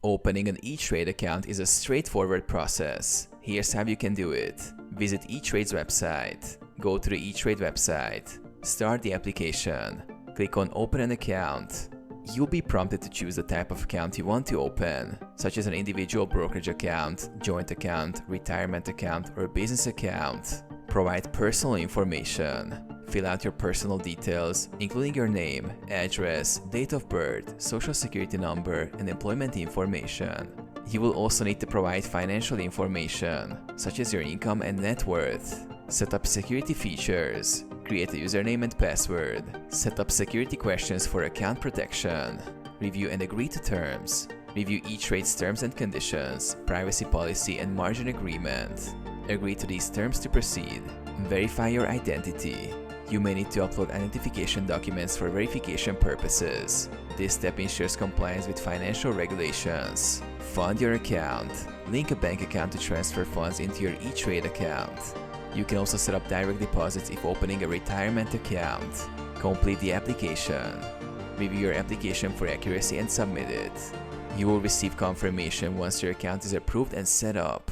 Opening an Etrade account is a straightforward process. Here's how you can do it. Visit Etrade's website. Go to the Etrade website. Start the application. Click on Open an account. You'll be prompted to choose the type of account you want to open, such as an individual brokerage account, joint account, retirement account, or business account. Provide personal information. Fill out your personal details, including your name, address, date of birth, social security number, and employment information. You will also need to provide financial information, such as your income and net worth. Set up security features. Create a username and password. Set up security questions for account protection. Review and agree to terms. Review Etrade's terms and conditions, privacy policy, and margin agreement. Agree to these terms to proceed. Verify your identity. You may need to upload identification documents for verification purposes. This step ensures compliance with financial regulations. Fund your account. Link a bank account to transfer funds into your Etrade account. You can also set up direct deposits if opening a retirement account. Complete the application. Review your application for accuracy and submit it. You will receive confirmation once your account is approved and set up.